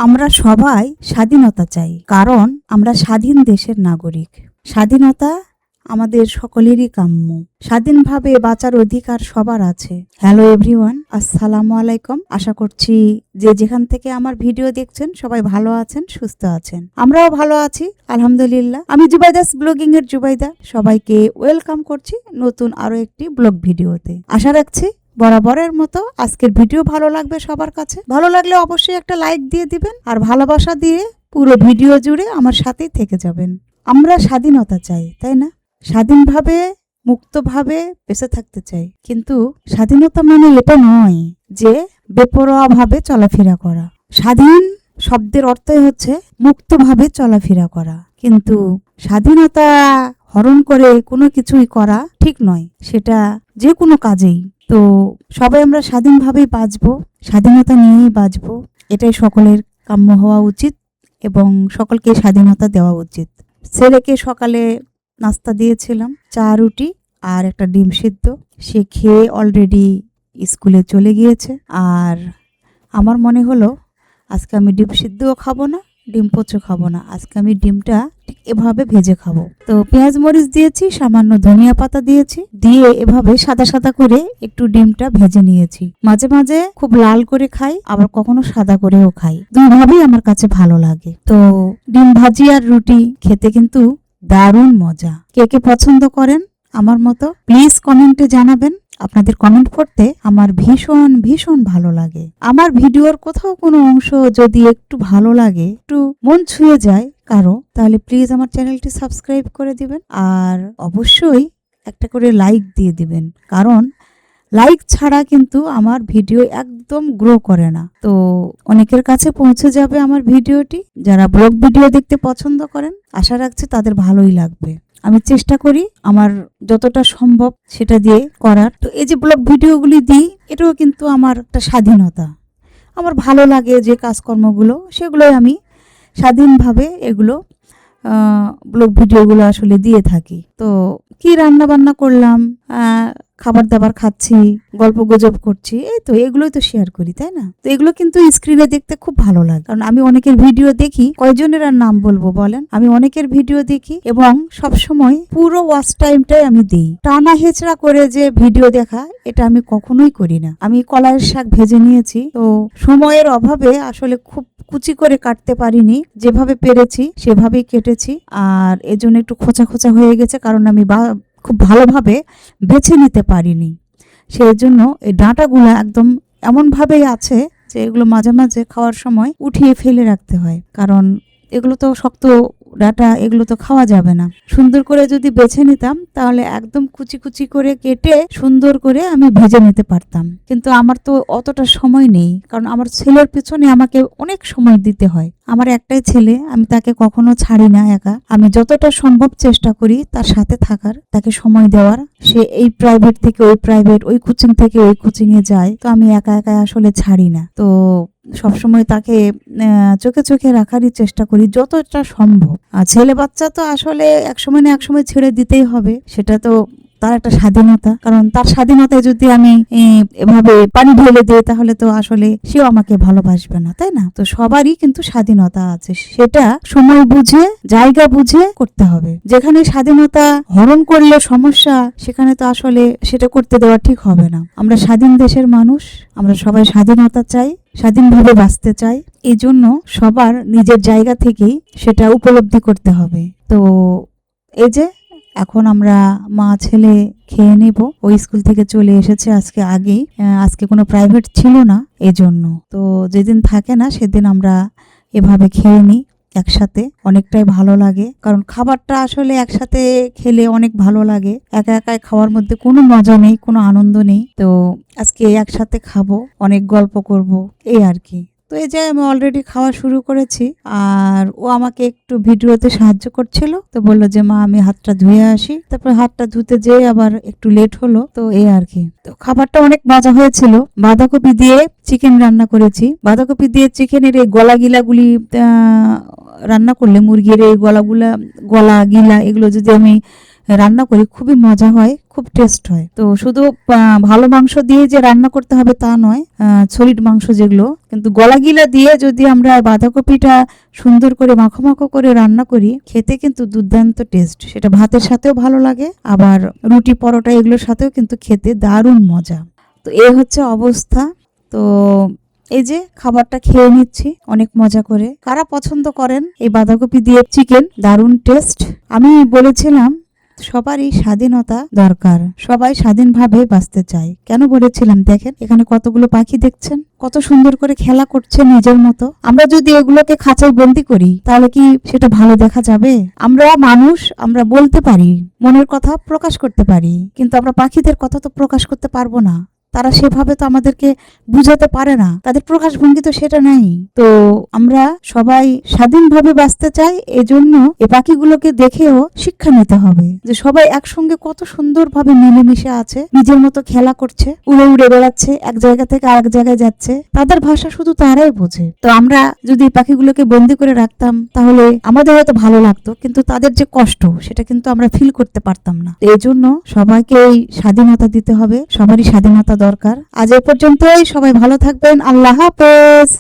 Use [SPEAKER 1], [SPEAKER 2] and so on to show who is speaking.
[SPEAKER 1] আমরা সবাই স্বাধীনতা চাই, কারণ আমরা স্বাধীন দেশের নাগরিক। স্বাধীনতা আমাদের সকলেরই কাম্য। স্বাধীনভাবে বাঁচার অধিকার সবার আছে। হ্যালো এভরিওয়ান, আসসালামু আলাইকুম। আশা করছি যে যেখান থেকে আমার ভিডিও দেখছেন সবাই ভালো আছেন, সুস্থ আছেন। আমরাও ভালো আছি আলহামদুলিল্লাহ। আমি জুবাইদাস ব্লগিং এর জুবাইদা সবাইকে ওয়েলকাম করছি নতুন আরো একটি ব্লগ ভিডিওতে। আশা রাখছি বরাবরের মতো আজকের ভিডিও ভালো লাগবে সবার কাছে। ভালো লাগলে অবশ্যই একটা লাইক দিয়ে দিবেন আর ভালোবাসা দিয়ে পুরো ভিডিও জুড়ে আমার সাথেই থেকে যাবেন। আমরা স্বাধীনতা চাই, তাই না? স্বাধীনভাবে মুক্তভাবে বেঁচে থাকতে চাই, কিন্তু স্বাধীনতা মানে এটা নয় যে বেপরোয়াভাবে চলাফেরা করা। স্বাধীন শব্দের অর্থই হচ্ছে মুক্তভাবে চলাফেরা করা, কিন্তু স্বাধীনতা হরণ করে কোনো কিছুই করা ঠিক নয়, সেটা যে কোনো কাজেই। তো সবাই আমরা স্বাধীনভাবেই বাঁচবো, স্বাধীনতা নিয়েই বাঁচবো, এটাই সকলের কাম্য হওয়া উচিত এবং সকলকে স্বাধীনতা দেওয়া উচিত। ছেলেকে সকালে নাস্তা দিয়েছিলাম, চা রুটি আর একটা ডিম সিদ্ধ। সে খেয়ে অলরেডি স্কুলে চলে গিয়েছে। আর আমার মনে হলো আজকে আমি ডিম সিদ্ধও খাবো না, ডিম পোচও খাবো না, আজকে আমি ডিমটা ঠিক এভাবে ভেজে খাবো। তো পেঁয়াজ মরিচ দিয়েছি, সামান্য ধনিয়া পাতা দিয়েছি, দিয়ে এভাবে সাদা সাদা করে একটু ডিমটা ভেজে নিয়েছি। মাঝে মাঝে খুব লাল করে খাই, আবার কখনো সাদা করেও খাই, দুইভাবেই আমার কাছে ভালো লাগে। তো ডিম ভাজি আর রুটি খেতে কিন্তু দারুণ মজা। কে কে পছন্দ করেন আমার মতো প্লিজ কমেন্টে জানাবেন। আপনাদের কমেন্ট পড়তে আমার ভীষণ ভীষণ ভালো লাগে। আমার ভিডিওর কোথাও কোনো অংশ যদি একটু ভালো লাগে, একটু মন ছুঁয়ে যায় কারো, তাহলে প্লিজ আমার চ্যানেলটি সাবস্ক্রাইব করে দিবেন আর অবশ্যই একটা করে লাইক দিয়ে দিবেন, কারণ লাইক ছাড়া কিন্তু আমার ভিডিও একদম গ্রো করে না। তো অনেকের কাছে পৌঁছে যাবে আমার ভিডিওটি। যারা ব্লগ ভিডিও দেখতে পছন্দ করেন, আশা রাখছি তাদের ভালোই লাগবে। আমি চেষ্টা করি আমার যতটা সম্ভব সেটা দিয়ে করার। তো এই যে ব্লগ ভিডিওগুলি দিই, এটাও কিন্তু আমার একটা স্বাধীনতা। আমার ভালো লাগে যে কাজকর্মগুলো, সেগুলোই আমি স্বাধীনভাবে এগুলো ব্লগ ভিডিওগুলো আসলে দিয়ে থাকি। তো কি রান্না বান্না করলাম, খাবার দাবার খাচ্ছি, গল্প গুজব করছি, এই তো এগুলোই তো শেয়ার করি, তাই না? তো এগুলো কিন্তু স্ক্রিনে দেখতে খুব ভালো লাগে, কারণ আমি অনেকের ভিডিও দেখি, কয়জনের আর নাম বলবো বলেন, আমি অনেকের ভিডিও দেখি এবং সব সময় পুরো ওয়াচ টাইমটাই আমি দিই। টানা হেচড়া করে যে ভিডিও দেখা, এটা আমি কখনোই করি না। আমি কলাইয়ের শাক ভেজে নিয়েছি, তো সময়ের অভাবে আসলে খুব কুচি করে কাটতে পারিনি, যেভাবে পেরেছি সেভাবেই কেটেছি। আর এজন্য একটু খোঁচা খোঁচা হয়ে গেছে, কারণ আমি খুব ভালোভাবে বেছে নিতে পারিনি। সেই জন্য এই ডাঁটাগুলো একদম এমনভাবেই আছে যে এগুলো মাঝে মাঝে খাওয়ার সময় উঠিয়ে ফেলে রাখতে হয়, কারণ এগুলো তো শক্ত ডাঁটা, এগুলো তো খাওয়া যাবে না। সুন্দর করে যদি বেছে নিতাম তাহলে একদম কুচি কুচি করে কেটে সুন্দর করে আমি ভেজে নিতে পারতাম, কিন্তু আমার তো অতটা সময় নেই, কারণ আমার ছেলের পিছনে আমাকে অনেক সময় দিতে হয়। আমার একটাই ছেলে, আমি তাকে কখনো ছাড়ি না একা। আমি যতটা সম্ভব চেষ্টা করি তার সাথে থাকার, তাকে সময় দেওয়ার। সে এই প্রাইভেট থেকে ওই প্রাইভেট, ওই কোচিং থেকে ওই কোচিং এ যায়, তো আমি একা একা আসলে ছাড়ি না। তো সবসময় তাকে চোখে চোখে রাখারই চেষ্টা করি যতটা সম্ভব। আর ছেলে বাচ্চা তো আসলে একসময় না একসময় ছেড়ে দিতেই হবে, সেটা তো তার একটা স্বাধীনতা। কারণ তার স্বাধীনতায় যদি আমি এভাবে পানি ঢেলে দিই, তাহলে তো আসলে সেও আমাকে ভালোবাসবে না, তাই না? তো সবারই কিন্তু স্বাধীনতা আছে, সেটা সময় বুঝে জায়গা বুঝে করতে হবে। যেখানে স্বাধীনতা হরণ করলে সমস্যা, সেখানে তো আসলে সেটা করতে দেওয়া ঠিক হবে না। আমরা স্বাধীন দেশের মানুষ, আমরা সবাই স্বাধীনতা চাই, স্বাধীনভাবে বাঁচতে চাই। এই জন্য সবার নিজের জায়গা থেকেই সেটা উপলব্ধি করতে হবে। তো এই যে এখন আমরা মা ছেলে খেয়ে নেব। ওই স্কুল থেকে চলে এসেছে আজকে আগেই, আজকে কোনো প্রাইভেট ছিল না এজন্য। তো যেদিন থাকে না সেদিন আমরা এভাবে খেয়ে নিই একসাথে, অনেকটাই ভালো লাগে, কারণ খাবারটা আসলে একসাথে খেলে অনেক ভালো লাগে। একা একাই খাওয়ার মধ্যে কোনো মজা নেই, কোনো আনন্দ নেই। তো আজকে একসাথে খাবো, অনেক গল্প করব, এই আর কি। তো এই যে আমি অলরেডি খাওয়া শুরু করেছি, আর ও আমাকে একটু ভিডিওতে সাহায্য করছিল। তো বললো যে মা আমি হাতটা ধুয়ে আসি, তারপর হাতটা ধুতে যেয়ে আবার একটু লেট হলো, তো এই আর কি। তো খাবারটা অনেক মজা হয়েছিল। বাঁধাকপি দিয়ে চিকেন রান্না করেছি। বাঁধাকপি দিয়ে চিকেনের এই গলা গিলাগুলি রান্না করলে, মুরগির এই গলা গিলা এগুলো যদি আমি রান্না করি খুবই মজা হয়, খুব টেস্ট হয়। তো শুধু ভালো মাংস দিয়ে যে রান্না করতে হবে তা নয়, সলিড মাংস যেগুলো, কিন্তু গলা গিলা দিয়ে যদি আমরা বাঁধাকপিটা সুন্দর করে মাখো মাখো করে রান্না করি, খেতে কিন্তু দুর্দান্ত টেস্ট। সেটা ভাতের সাথেও ভালো লাগে, আবার রুটি পরোটা এগুলোর সাথেও কিন্তু খেতে দারুণ মজা। তো এই হচ্ছে অবস্থা। তো এই যে খাবারটা খেয়ে নিচ্ছি অনেক মজা করে। কারা পছন্দ করেন এই বাঁধাকপি দিয়ে চিকেন? দারুণ টেস্ট। আমি বলেছিলাম সবারই স্বাধীনতা দরকার, সবাই স্বাধীনভাবে বাঁচতে চায়। কেন বলেছিলাম? দেখেন এখানে কতগুলো পাখি দেখছেন, কত সুন্দর করে খেলা করছে নিজের মতো। আমরা যদি এগুলোকে খাঁচায় বন্দি করি তাহলে কি সেটা ভালো দেখা যাবে? আমরা মানুষ, আমরা বলতে পারি, মনের কথা প্রকাশ করতে পারি, কিন্তু আমরা পাখিদের কথা তো প্রকাশ করতে পারবো না। তারা সেভাবে তো আমাদেরকে বুঝাতে পারে না, তাদের প্রকাশভঙ্গি তো সেটা নাই। তো আমরা সবাই স্বাধীনভাবে বাঁচতে চাই, এজন্য এই পাখিগুলোকে দেখেও শিক্ষা নিতে হবে যে সবাই একসঙ্গে কত সুন্দরভাবে মিলেমিশে আছে, নিজের মতো খেলা করছে, উড়ে উড়ে বেড়াচ্ছে, এক জায়গা থেকে আরেক জায়গায় যাচ্ছে। তাদের ভাষা শুধু তারাই বোঝে। তো আমরা যদি পাখিগুলোকে বন্দি করে রাখতাম তাহলে আমাদের হয়তো ভালো লাগতো, কিন্তু তাদের যে কষ্ট সেটা কিন্তু আমরা ফিল করতে পারতাম না। এই জন্য সবাইকেই স্বাধীনতা দিতে হবে, সবারই স্বাধীনতা দরকার। আজ এ পর্যন্তই, সবাই ভালো থাকবেন। আল্লাহ হাফেজ।